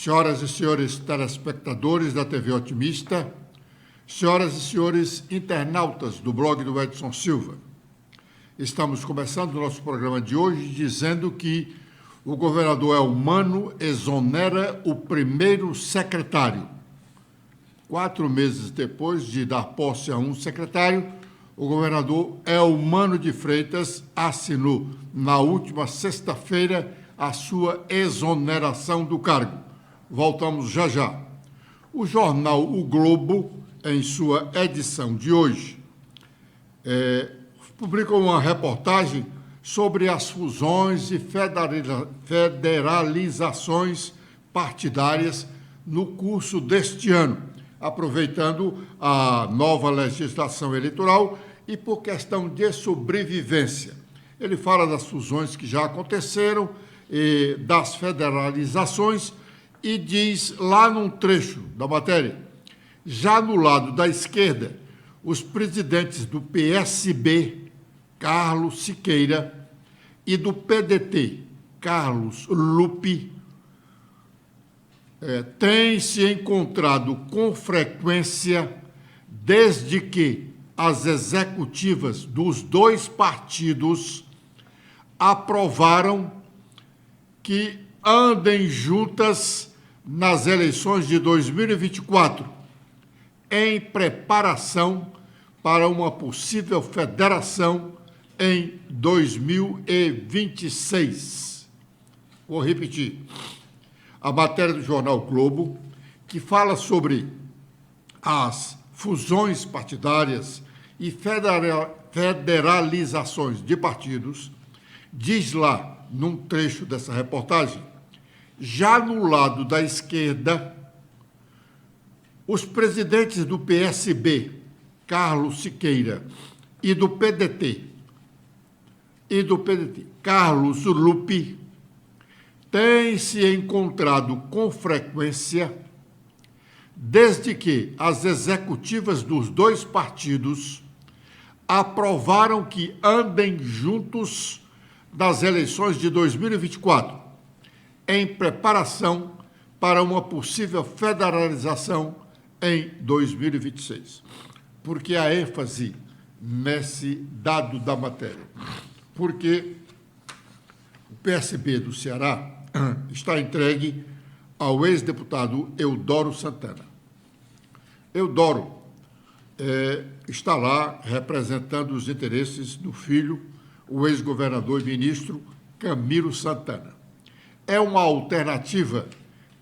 senhoras e senhores telespectadores da TV Otimista, senhoras e senhores internautas do blog do Edson Silva. Estamos começando o nosso programa de hoje dizendo que o governador Elmano exonera o primeiro secretário. 4 meses depois de dar posse a um secretário, o governador Elmano de Freitas assinou, na última sexta-feira, a sua exoneração do cargo. Voltamos já já. O jornal O Globo, em sua edição de hoje, publicou uma reportagem sobre as fusões e federalizações partidárias no curso deste ano, aproveitando a nova legislação eleitoral e por questão de sobrevivência. Ele fala das fusões que já aconteceram, e das federalizações, e diz lá num trecho da matéria, já no lado da esquerda, os presidentes do PSB, Carlos Siqueira, e do PDT, Carlos Lupe, têm se encontrado com frequência desde que as executivas dos dois partidos aprovaram que andem juntas nas eleições de 2024, em preparação para uma possível federação em 2026. Vou repetir. A matéria do jornal Globo, que fala sobre as fusões partidárias e federalizações de partidos, diz lá, num trecho dessa reportagem, já no lado da esquerda, os presidentes do PSB, Carlos Siqueira, e do PDT, Carlos Lupe, têm se encontrado com frequência desde que as executivas dos dois partidos aprovaram que andem juntos nas eleições de 2024, em preparação para uma possível federalização em 2026. Por que a ênfase nesse dado da matéria? Porque o PSB do Ceará está entregue ao ex-deputado Eudoro Santana. Eudoro está lá representando os interesses do filho, o ex-governador e ministro Camilo Santana. É uma alternativa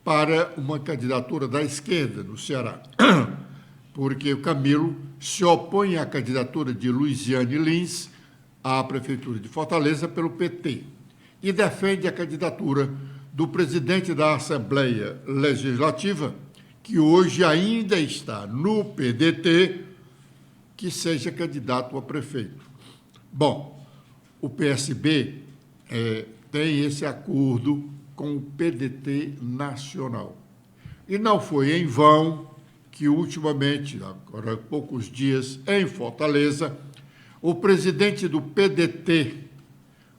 para uma candidatura da esquerda no Ceará, porque o Camilo se opõe à candidatura de Luiziane Lins à Prefeitura de Fortaleza pelo PT e defende a candidatura do presidente da Assembleia Legislativa, que hoje ainda está no PDT, que seja candidato a prefeito. Bom, o PSB tem esse acordo com o PDT nacional. E não foi em vão que, ultimamente, agora há poucos dias, em Fortaleza, o presidente do PDT,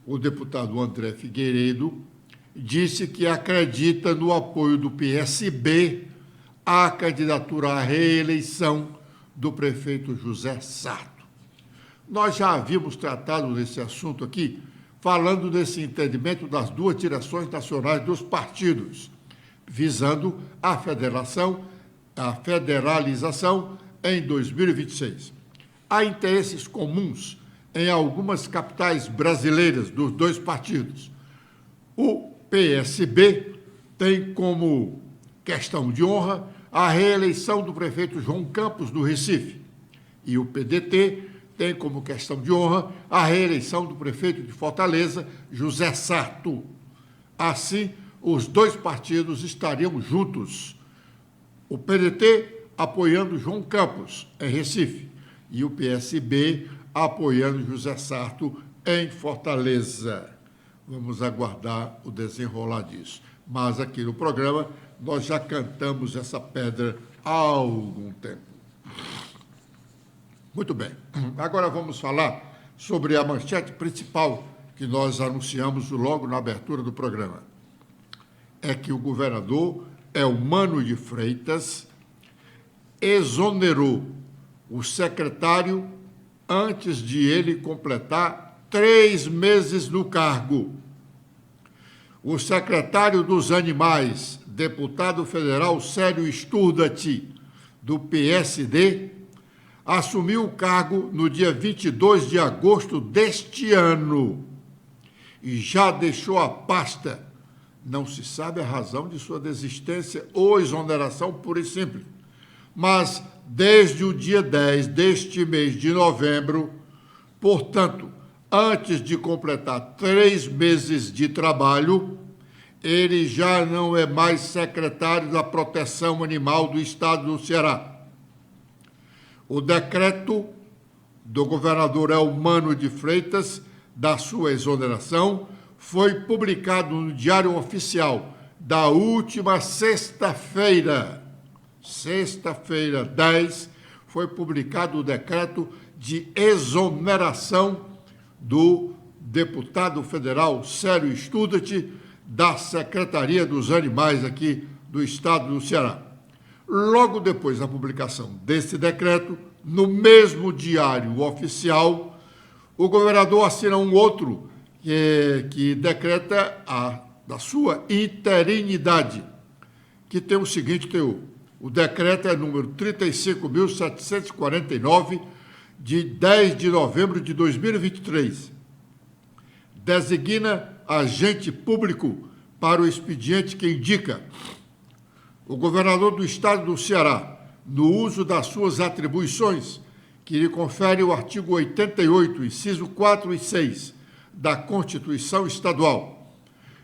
o deputado André Figueiredo, disse que acredita no apoio do PSB à candidatura à reeleição do prefeito José Sarto. Nós já havíamos tratado desse assunto aqui, falando desse entendimento das duas direções nacionais dos partidos, visando a federalização em 2026. Há interesses comuns em algumas capitais brasileiras dos dois partidos. O PSB tem como questão de honra a reeleição do prefeito João Campos, do Recife, e o PDT tem como questão de honra a reeleição do prefeito de Fortaleza, José Sarto. Assim, os dois partidos estariam juntos. O PDT apoiando João Campos, em Recife, e o PSB apoiando José Sarto, em Fortaleza. Vamos aguardar o desenrolar disso. Mas aqui no programa nós já cantamos essa pedra há algum tempo. Muito bem. Agora vamos falar sobre a manchete principal que nós anunciamos logo na abertura do programa. É que o governador Eumano de Freitas exonerou o secretário antes de ele completar 3 meses no cargo. O secretário dos Animais, deputado federal Célio Sturdat, do PSD, assumiu o cargo no dia 22 de agosto deste ano e já deixou a pasta. Não se sabe a razão de sua desistência ou exoneração pura e simples. Mas, desde o dia 10 deste mês de novembro, portanto, antes de completar 3 meses de trabalho, ele já não é mais secretário da Proteção Animal do Estado do Ceará. O decreto do governador Eumano de Freitas, da sua exoneração, foi publicado no Diário Oficial da última sexta-feira. Sexta-feira 10, foi publicado o decreto de exoneração do deputado federal Célio Sturdat, da Secretaria dos Animais aqui do Estado do Ceará. Logo depois da publicação desse decreto, no mesmo Diário Oficial, o governador assina um outro que decreta da sua interinidade, que tem o seguinte teor. O decreto é número 35.749, de 10 de novembro de 2023. Designa agente público para o expediente que indica o governador do Estado do Ceará, no uso das suas atribuições, que lhe confere o artigo 88, inciso 4 e 6 da Constituição Estadual,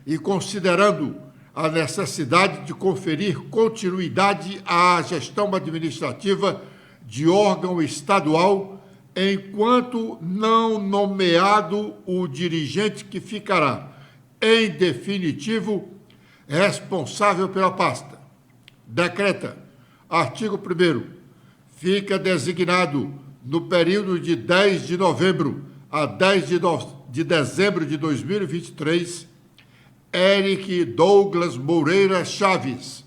e considerando a necessidade de conferir continuidade à gestão administrativa de órgão estadual, enquanto não nomeado o dirigente que ficará, em definitivo, responsável pela pasta. Decreta, artigo 1º, fica designado no período de 10 de novembro a 10 de dezembro de 2023, Eric Douglas Moreira Chaves,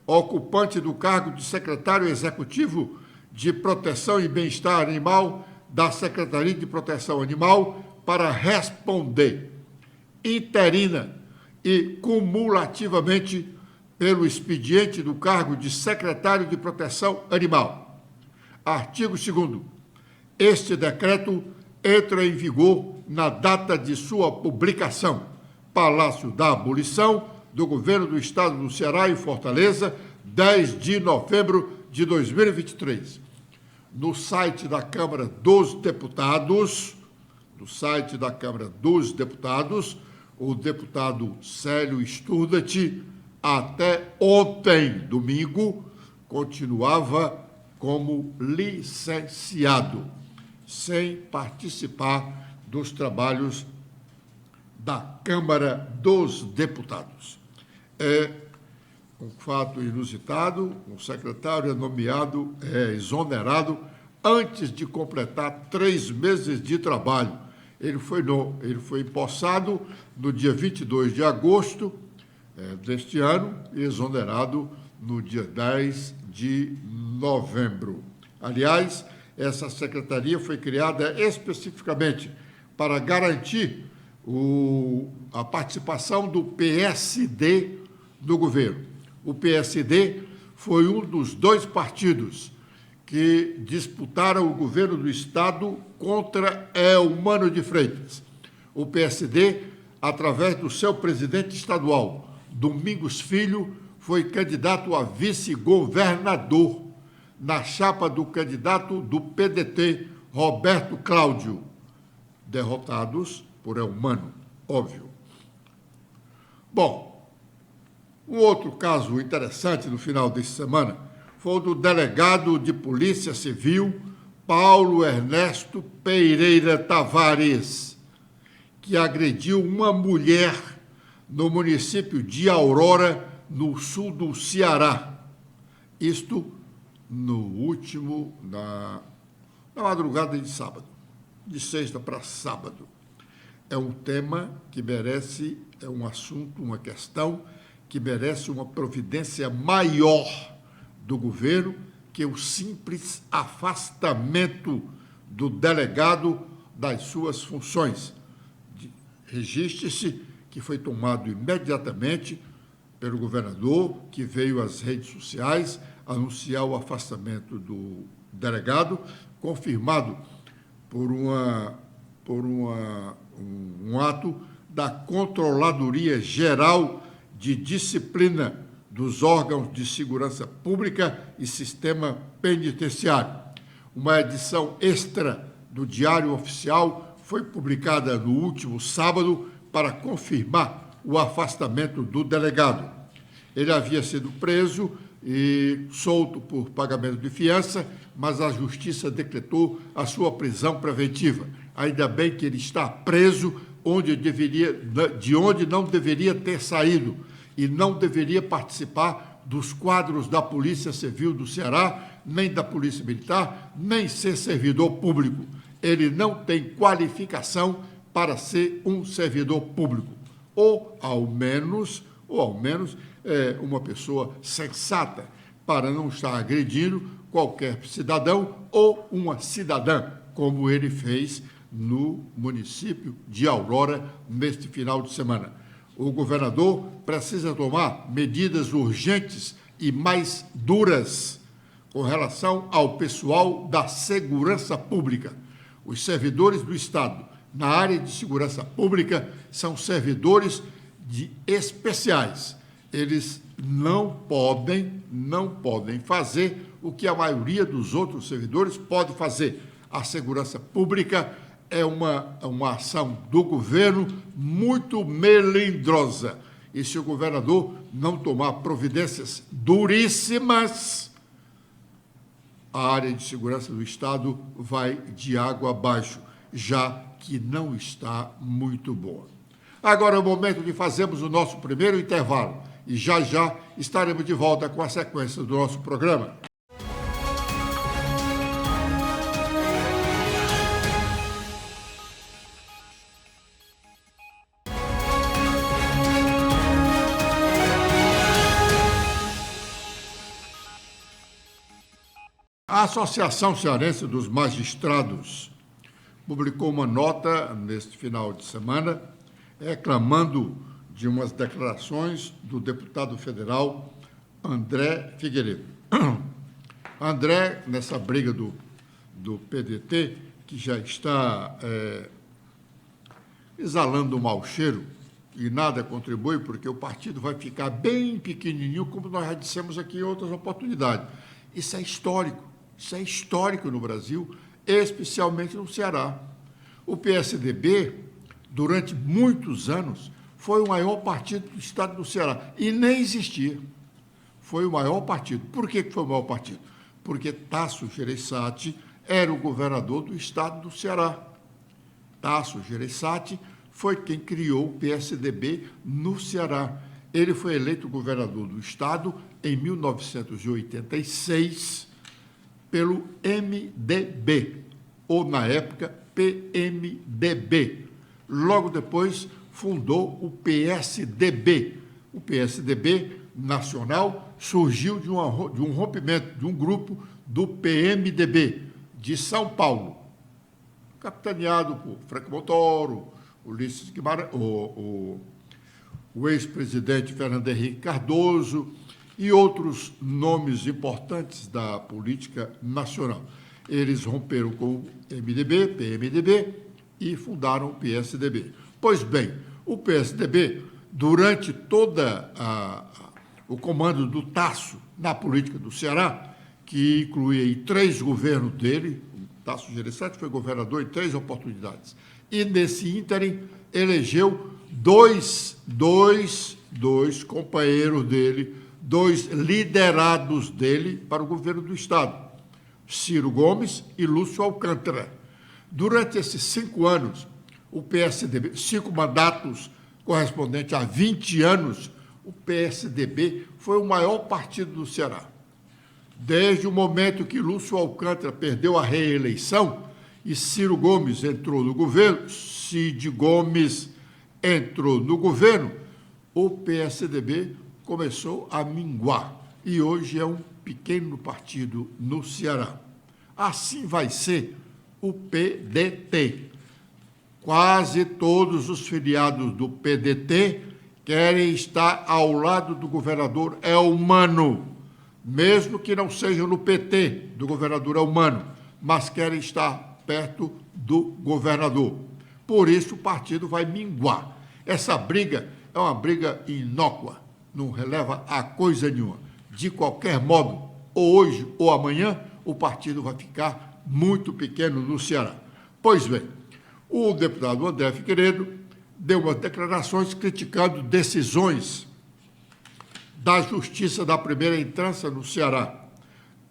ocupante do cargo de secretário executivo de Proteção e Bem-Estar Animal da Secretaria de Proteção Animal, para responder interina e cumulativamente pelo expediente do cargo de secretário de Proteção Animal. Artigo 2º. Este decreto entra em vigor na data de sua publicação. Palácio da Abolição, do Governo do Estado do Ceará, em Fortaleza, 10 de novembro de 2023. No site da Câmara dos Deputados, o deputado Célio Sturdat, até ontem, domingo, continuava como licenciado, sem participar dos trabalhos da Câmara dos Deputados. É um fato inusitado, um secretário é exonerado antes de completar 3 meses de trabalho. Ele foi empossado no dia 22 de agosto deste ano e exonerado no dia 10 de novembro. Aliás, essa secretaria foi criada especificamente para garantir a participação do PSD no governo. O PSD foi um dos 2 partidos que disputaram o governo do Estado contra Eumano de Freitas. O PSD, através do seu presidente estadual, Domingos Filho, foi candidato a vice-governador na chapa do candidato do PDT, Roberto Cláudio, derrotados por Eumano, óbvio. Bom, um outro caso interessante no final desta semana foi o do delegado de Polícia Civil, Paulo Ernesto Pereira Tavares, que agrediu uma mulher no município de Aurora, no sul do Ceará. Isto na madrugada de sábado, de sexta para sábado. É um tema que merece, é um assunto, uma questão que merece uma providência maior do governo que o simples afastamento do delegado das suas funções. Registre-se que foi tomado imediatamente pelo governador, que veio às redes sociais anunciar o afastamento do delegado, confirmado por um ato da Controladoria Geral de Disciplina dos órgãos de segurança pública e sistema penitenciário. Uma edição extra do Diário Oficial foi publicada no último sábado para confirmar o afastamento do delegado. Ele havia sido preso e solto por pagamento de fiança, mas a Justiça decretou a sua prisão preventiva. Ainda bem que ele está preso de onde não deveria ter saído e não deveria participar dos quadros da Polícia Civil do Ceará, nem da Polícia Militar, nem ser servidor público. Ele não tem qualificação para ser um servidor público, ou ao menos uma pessoa sensata, para não estar agredindo qualquer cidadão ou uma cidadã, como ele fez no município de Aurora neste final de semana. O governador precisa tomar medidas urgentes e mais duras com relação ao pessoal da segurança pública. Os servidores do Estado na área de segurança pública são servidores especiais. Eles não podem fazer o que a maioria dos outros servidores pode fazer. A segurança pública é uma ação do governo muito melindrosa. E se o governador não tomar providências duríssimas, a área de segurança do Estado vai de água abaixo, já que não está muito boa. Agora é o momento de fazermos o nosso primeiro intervalo e já estaremos de volta com a sequência do nosso programa. A Associação Cearense dos Magistrados publicou uma nota neste final de semana reclamando de umas declarações do deputado federal André Figueiredo. André, nessa briga do PDT, que já está exalando um mau cheiro, e nada contribui, porque o partido vai ficar bem pequenininho, como nós já dissemos aqui em outras oportunidades. Isso é histórico no Brasil, especialmente no Ceará. O PSDB, durante muitos anos, foi o maior partido do estado do Ceará, e nem existia. Foi o maior partido. Por que foi o maior partido? Porque Tasso Gereissati era o governador do estado do Ceará. Tasso Gereissati foi quem criou o PSDB no Ceará. Ele foi eleito governador do estado em 1986 pelo MDB, ou na época PMDB. Logo depois fundou o PSDB. O PSDB nacional surgiu de um rompimento de um grupo do PMDB de São Paulo, capitaneado por Franco Montoro, Ulisses Guimarães, o ex-presidente Fernando Henrique Cardoso e outros nomes importantes da política nacional. Eles romperam com o MDB, PMDB, e fundaram o PSDB. Pois bem, o PSDB, durante toda o comando do Tasso na política do Ceará, que incluía aí 3 governos dele, o Tasso Gereissati foi governador em 3 oportunidades, e nesse ínterim elegeu dois companheiros dele, 2 liderados dele para o governo do Estado, Ciro Gomes e Lúcio Alcântara. Durante esses 5 anos, o PSDB, 5 mandatos correspondentes a 20 anos, o PSDB foi o maior partido do Ceará. Desde o momento que Lúcio Alcântara perdeu a reeleição e Ciro Gomes entrou no governo, Cid Gomes entrou no governo, o PSDB começou a minguar e hoje é um pequeno partido no Ceará. Assim vai ser o PDT. Quase todos os filiados do PDT querem estar ao lado do governador Elmano, mesmo que não sejam no PT do governador Elmano, mas querem estar perto do governador. Por isso o partido vai minguar. Essa briga é uma briga inócua, não releva a coisa nenhuma. De qualquer modo, ou hoje ou amanhã, o partido vai ficar muito pequeno no Ceará. Pois bem, o deputado André Figueiredo deu umas declarações criticando decisões da Justiça da primeira instância no Ceará,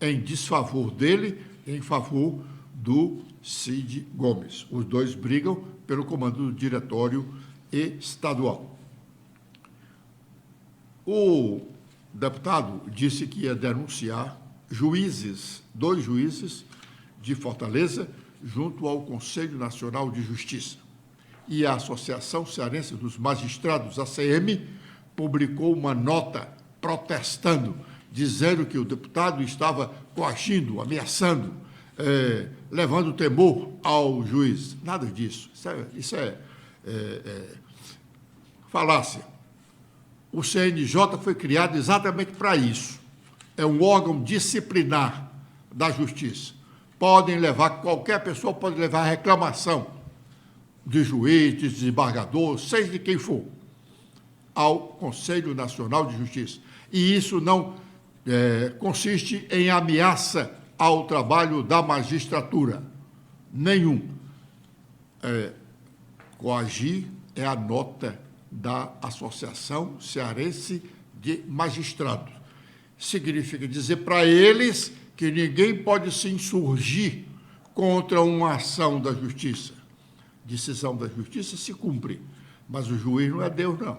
em desfavor dele, em favor do Cid Gomes. Os dois brigam pelo comando do diretório estadual. O deputado disse que ia denunciar dois juízes de Fortaleza, junto ao Conselho Nacional de Justiça. E a Associação Cearense dos Magistrados, ACM, publicou uma nota protestando, dizendo que o deputado estava coagindo, ameaçando, levando temor ao juiz. Nada disso. Isso é falácia. O CNJ foi criado exatamente para isso. É um órgão disciplinar da Justiça. Qualquer pessoa pode levar reclamação de juiz, de desembargador, seja de quem for, ao Conselho Nacional de Justiça. E isso não consiste em ameaça ao trabalho da magistratura. Nenhum. Coagir é a nota da Associação Cearense de Magistrados. Significa dizer para eles que ninguém pode se insurgir contra uma ação da Justiça. Decisão da Justiça se cumpre, mas o juiz não é Deus, não.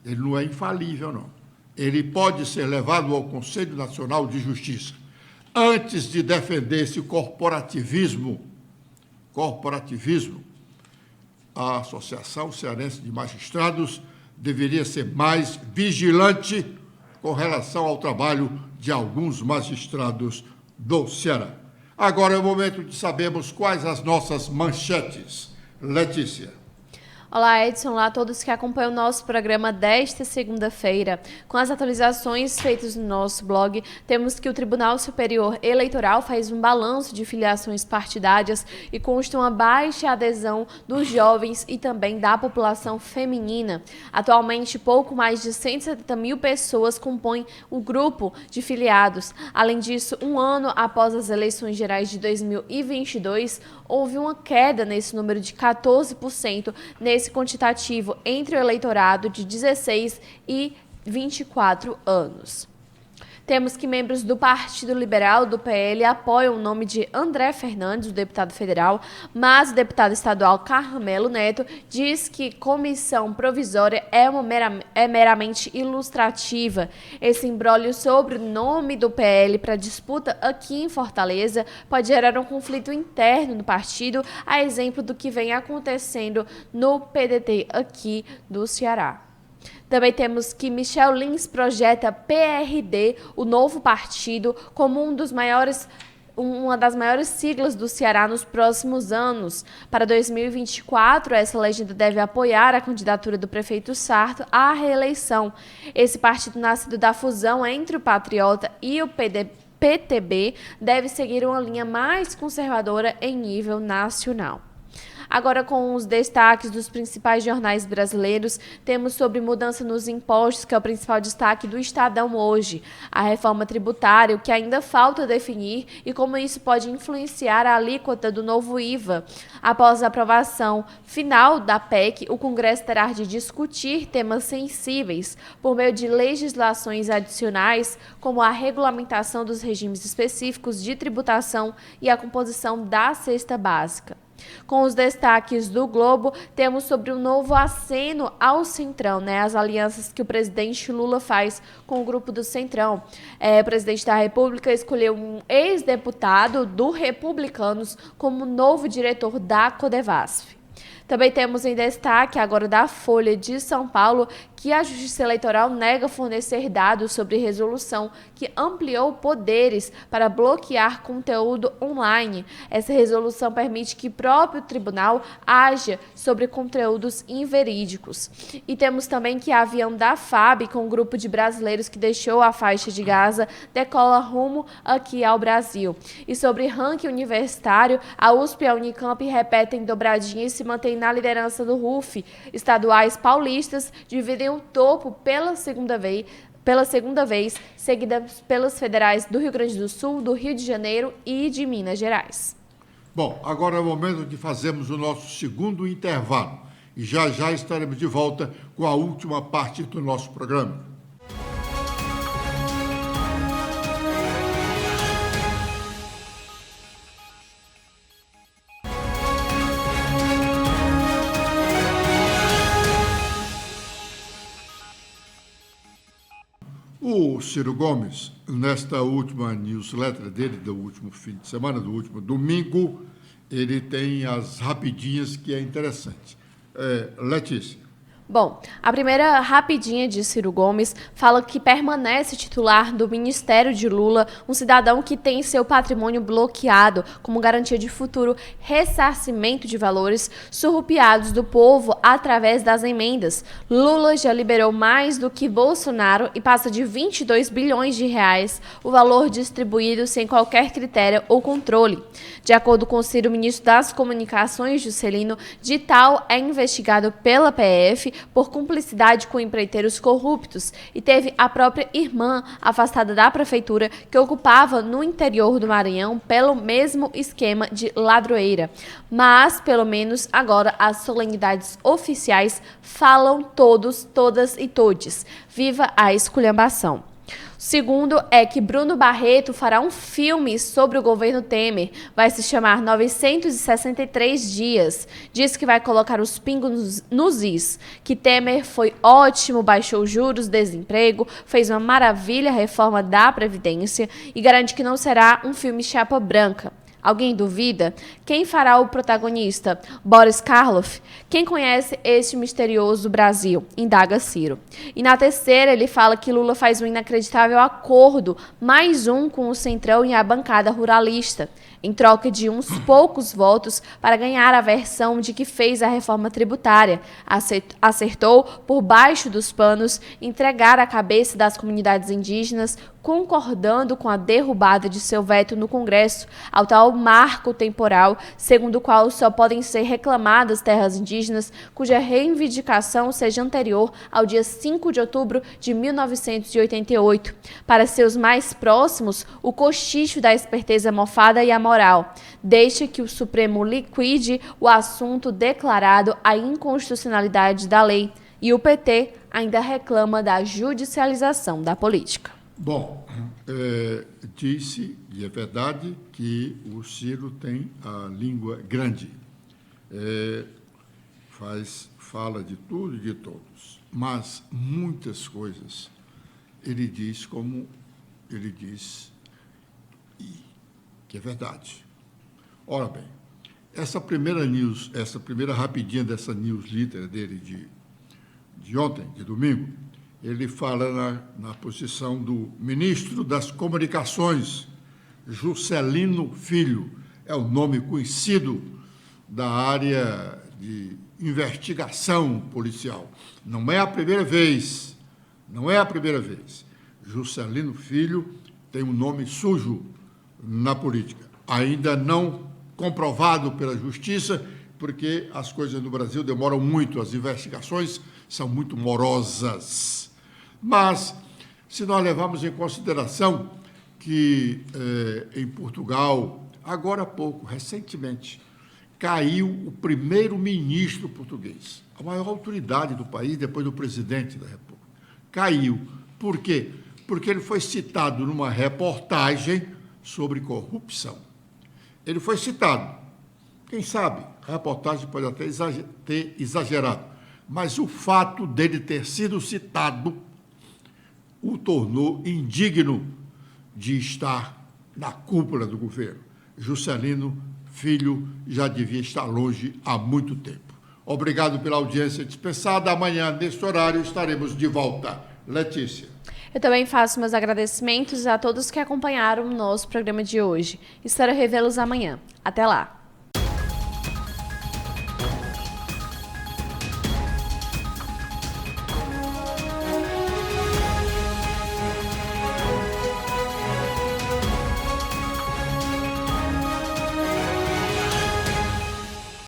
Ele não é infalível, não. Ele pode ser levado ao Conselho Nacional de Justiça. Antes de defender esse corporativismo, a Associação Cearense de Magistrados deveria ser mais vigilante com relação ao trabalho de alguns magistrados do Ceará. Agora é o momento de sabermos quais as nossas manchetes. Letícia. Olá, Edson. Olá a todos que acompanham o nosso programa desta segunda-feira. Com as atualizações feitas no nosso blog, temos que o Tribunal Superior Eleitoral faz um balanço de filiações partidárias e consta uma baixa adesão dos jovens e também da população feminina. Atualmente, pouco mais de 170 mil pessoas compõem o grupo de filiados. Além disso, um ano após as eleições gerais de 2022, houve uma queda nesse número de 14% nesse quantitativo entre o eleitorado de 16 e 24 anos. Temos que membros do Partido Liberal, do PL, apoiam o nome de André Fernandes, o deputado federal, mas o deputado estadual Carmelo Neto diz que comissão provisória é meramente ilustrativa. Esse imbróglio sobre o nome do PL para disputa aqui em Fortaleza pode gerar um conflito interno no partido, a exemplo do que vem acontecendo no PDT aqui do Ceará. Também temos que Michel Lins projeta PRD, o novo partido, como uma das maiores siglas do Ceará nos próximos anos. Para 2024, essa legenda deve apoiar a candidatura do prefeito Sarto à reeleição. Esse partido, nascido da fusão entre o Patriota e o PTB, deve seguir uma linha mais conservadora em nível nacional. Agora, com os destaques dos principais jornais brasileiros, temos sobre mudança nos impostos, que é o principal destaque do Estadão hoje. A reforma tributária, o que ainda falta definir e como isso pode influenciar a alíquota do novo IVA. Após a aprovação final da PEC, o Congresso terá de discutir temas sensíveis por meio de legislações adicionais, como a regulamentação dos regimes específicos de tributação e a composição da cesta básica. Com os destaques do Globo, temos sobre o novo aceno ao Centrão, as alianças que o presidente Lula faz com o grupo do Centrão. O presidente da República escolheu um ex-deputado do Republicanos como novo diretor da Codevasf. Também temos em destaque agora da Folha de São Paulo que a Justiça Eleitoral nega fornecer dados sobre resolução que ampliou poderes para bloquear conteúdo online. Essa resolução permite que o próprio tribunal haja sobre conteúdos inverídicos. E temos também que a avião da FAB, com um grupo de brasileiros que deixou a faixa de Gaza, decola rumo aqui ao Brasil. E sobre ranking universitário, a USP e a Unicamp repetem dobradinha e se mantém na liderança do RUF. Estaduais paulistas dividem o topo pela segunda vez, seguidas pelas federais do Rio Grande do Sul, do Rio de Janeiro e de Minas Gerais. Bom, agora é o momento de fazermos o nosso segundo intervalo. E já já estaremos de volta com a última parte do nosso programa. O Ciro Gomes, nesta última newsletter dele, do último fim de semana, do último domingo, ele tem as rapidinhas que é interessante. Letícia. Bom, a primeira rapidinha de Ciro Gomes fala que permanece titular do Ministério de Lula, um cidadão que tem seu patrimônio bloqueado como garantia de futuro ressarcimento de valores surrupiados do povo através das emendas. Lula já liberou mais do que Bolsonaro e passa de 22 bilhões de reais o valor distribuído sem qualquer critério ou controle. De acordo com Ciro, o ministro das Comunicações, Juscelino, Dital é investigado pela PF por cumplicidade com empreiteiros corruptos e teve a própria irmã afastada da prefeitura que ocupava no interior do Maranhão pelo mesmo esquema de ladroeira. Mas, pelo menos agora, as solenidades oficiais falam todos, todas e todes. Viva a esculhambação! Segundo é que Bruno Barreto fará um filme sobre o governo Temer. Vai se chamar 963 Dias. Diz que vai colocar os pingos nos is. Que Temer foi ótimo, baixou juros, desemprego, fez uma maravilha a reforma da Previdência e garante que não será um filme chapa branca. Alguém duvida? Quem fará o protagonista? Boris Karloff? Quem conhece este misterioso Brasil? Indaga Ciro. E na terceira, ele fala que Lula faz um inacreditável acordo, mais um com o Centrão e a bancada ruralista, em troca de uns poucos votos para ganhar a versão de que fez a reforma tributária. Acertou, por baixo dos panos, entregar a cabeça das comunidades indígenas, concordando com a derrubada de seu veto no Congresso, ao tal marco temporal, segundo o qual só podem ser reclamadas terras indígenas cuja reivindicação seja anterior ao dia 5 de outubro de 1988. Para seus mais próximos, o cochicho da esperteza mofada e a moral. Deixa que o Supremo liquide o assunto declarado a inconstitucionalidade da lei. E o PT ainda reclama da judicialização da política. Bom, disse, e é verdade, que o Ciro tem a língua grande. Fala de tudo e de todos, mas muitas coisas ele diz como ele diz, que é verdade. Ora bem, essa primeira rapidinha dessa newsletter dele de ontem, de domingo, ele fala na posição do ministro das Comunicações, Juscelino Filho, é o nome conhecido da área de investigação policial. Não é a primeira vez. Juscelino Filho tem um nome sujo na política, ainda não comprovado pela justiça, porque as coisas no Brasil demoram muito, as investigações são muito morosas. Mas, se nós levarmos em consideração que em Portugal, agora há pouco, recentemente, caiu o primeiro-ministro português, a maior autoridade do país, depois do presidente da República. Caiu. Por quê? Porque ele foi citado numa reportagem sobre corrupção. Ele foi citado. Quem sabe, a reportagem pode até ter exagerado, mas o fato dele ter sido citado o tornou indigno de estar na cúpula do governo. Juscelino Filho já devia estar longe há muito tempo. Obrigado pela audiência dispensada. Amanhã, neste horário, estaremos de volta. Letícia. Eu também faço meus agradecimentos a todos que acompanharam o nosso programa de hoje. Espero revê-los amanhã. Até lá!